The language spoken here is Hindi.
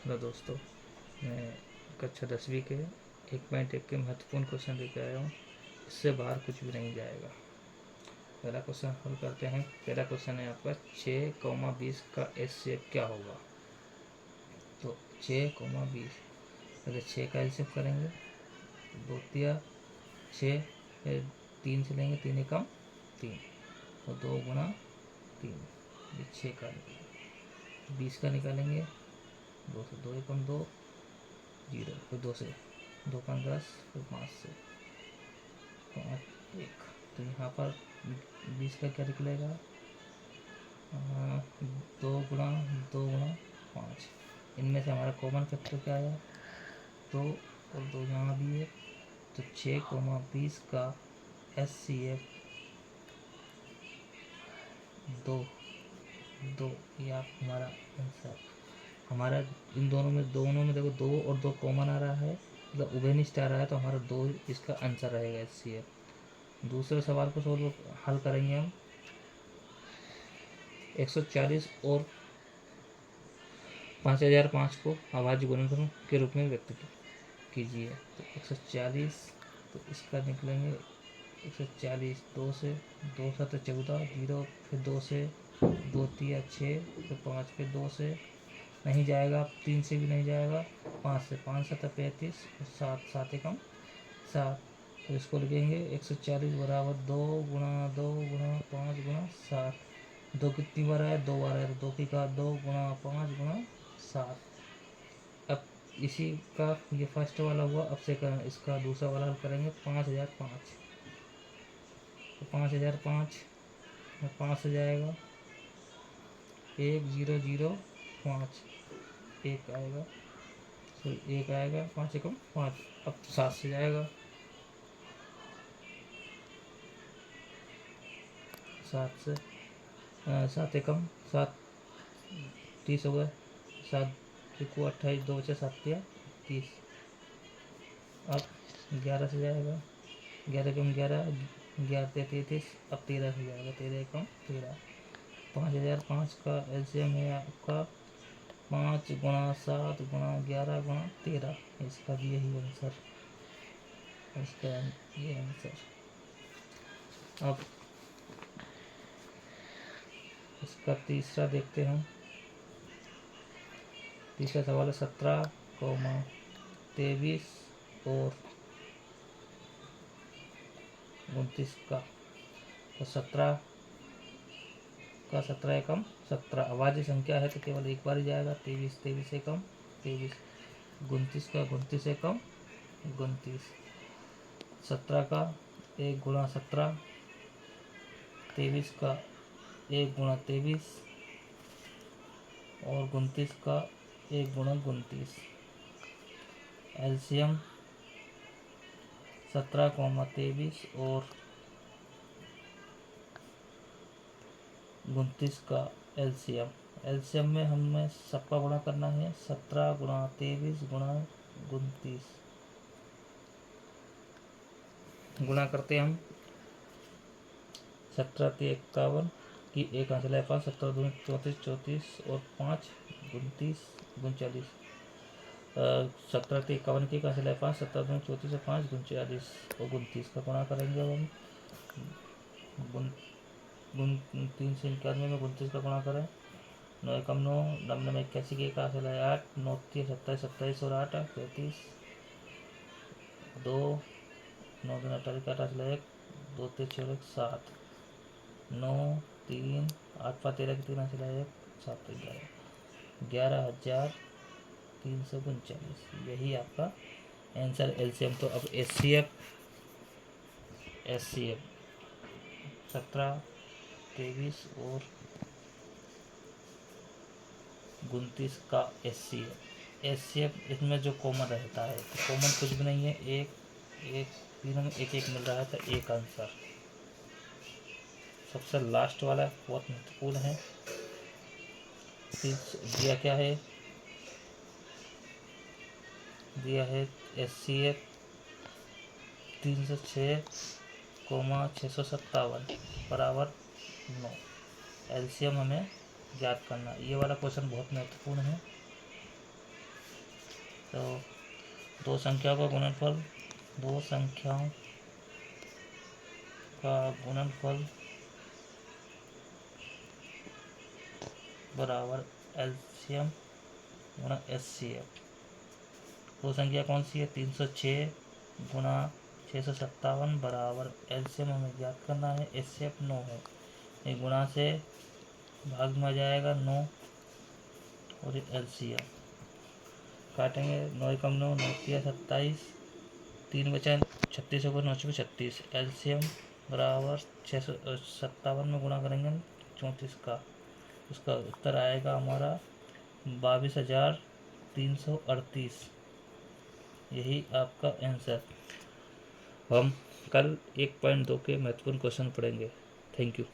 हेलो दोस्तों, मैं कक्षा 10वीं के 1.1 के महत्वपूर्ण क्वेश्चन लेकर आया हूँ। इससे बाहर कुछ भी नहीं जाएगा। पहला क्वेश्चन हल करते हैं। पहला क्वेश्चन है आपका 6,20 का एचसीएफ क्या होगा। तो 6,20 पहले 6 का एलसीएफ करेंगे, 2 तिया 6, फिर 3 से लेंगे, 3 एकम 3 और 2 गुणा 3, ये 6 का निकालेंगे। 20 का निकालेंगे, 2 से 2 एकम 2, 0, फिर 2 से 2 का 10, फिर 5 से 5 1। तो यहाँ पर 20 का क्या निकलेगा, 2 गुणा 5। इनमें से हमारा कॉमन फैक्टर क्या आया, 2 और 2 यहाँ भी है। तो 6,20 का एचसीएफ 2 ये आप हमारा आंसर। हमारा इन दोनों में देखो 2 और 2 कॉमन आ रहा है, मतलब उभयनिष्ठ आ रहा है, तो हमारा 2 इसका आंसर रहेगा एचसीएफ। दूसरे सवाल को हल करेंगे हम। 140 और 5,005 को अभाज्य गुणनफल के रूप में व्यक्त कीजिए। तो 140, तो इसका निकलेंगे 140, 2 से 2 7 14, 0, फिर 2 से 2 तिया 6, फिर 5, फिर 2 से नहीं जाएगा, 3 से भी नहीं जाएगा, 5 से 5 7 35, 7 7 एकम 7। तो इसको लिखेंगे 140 बराबर 2 गुणा 2 गुणा 5 गुणा 7। 2 कितनी बार आया, 2 बार आया, तो 2 की का 2 गुणा 5 गुणा 7। अब इसी का ये फर्स्ट वाला हुआ। अब सेकंड इसका दूसरा वाला हल करेंगे। 5,005, तो 5,005 में 5 से जाएगा, 1 0 0 5, 1 आएगा, तो 1 आएगा, 5 एकम 5। अब 7 से जाएगा, 7 से 7 एकम 7, 30 हो गए, 7 को 28, 2 से 7 किया 30। अब 11 से जाएगा, 11 एकम 11, 11 33, अब 13 से जाएगा, 13 एकम 13। 5,005 का एलसीएम है आपका 5 गुणा 7 गुणा 11 गुणा 13। इसका भी यही आंसर, इसका ये आंसर। अब इसका तीसरा देखते हैं। तीसरा सवाल है 17,23 और 29 का। तो 17 का 17 एकम 17 अभाज्य संख्या है, तो केवल एक बार ही जाएगा। 23 23 एकम 23। 29 का 29 एकम 29। 17 का 1 गुणा 17, 23 का 1 गुणा 23 और 29 का 1 गुणा 29। एलसीएम 17,23 और 29 का एलसीएम में हमें सबका गुणा करना है। 17 गुणा 23 गुणा 29 गुणा करते हम। 17 के 51 की 1 हासिल है 5, 17 दूनी 34, 34 और 5 29 39। 17 के 51 की 1 हासिल है 5, 17 दूनी 34 और 5 39 और 29 का गुणा करेंगे। अब हम 3 से 91 में 29 का गुणा करें। 9 एकम 9, 99 में 81 की 1 हासिल है 8, 9 3 27 27 और 8 35, 2 9 दिन 28 का 8 हासिल है 1, 2 3 6 7, 9 3 8 5 13 की 3 हासिल है 1, 7 11,339। यही आपका आंसर एलसीएम। तो अब एचसीएफ 17 23 और 29 का एचसीएफ इसमें जो कॉमन रहता है, तो कॉमन कुछ भी नहीं है, एक तीनों में एक एक मिल रहा है, तो एक आंसर। सबसे लास्ट वाला बहुत महत्वपूर्ण है। दिया क्या है, दिया है एचसीएफ 306,657 बराबर 9। एलसीएम हमें ज्ञात करना। ये वाला क्वेश्चन बहुत महत्वपूर्ण है। तो दो संख्याओं का गुणनफल, दो संख्याओं का गुणनफल बराबर एलसीएम गुणा एचसीएफ। दो संख्या कौन सी है? 306 गुणा 657 बराबर एलसीएम हमें ज्ञात करना है, एचसीएफ 9 है। ये गुणा से भाग में आ जाएगा 9 और ये एलसीएम काटेंगे, 9 कम 9, 9 तिया 27, 3 बचा 36 को 9 से 36, एलसीएम बराबर 657 में गुणा करेंगे 34 का, उसका उत्तर आएगा हमारा 22,338। यही आपका आंसर। हम कल 1.2 के महत्वपूर्ण क्वेश्चन पढ़ेंगे। Thank you.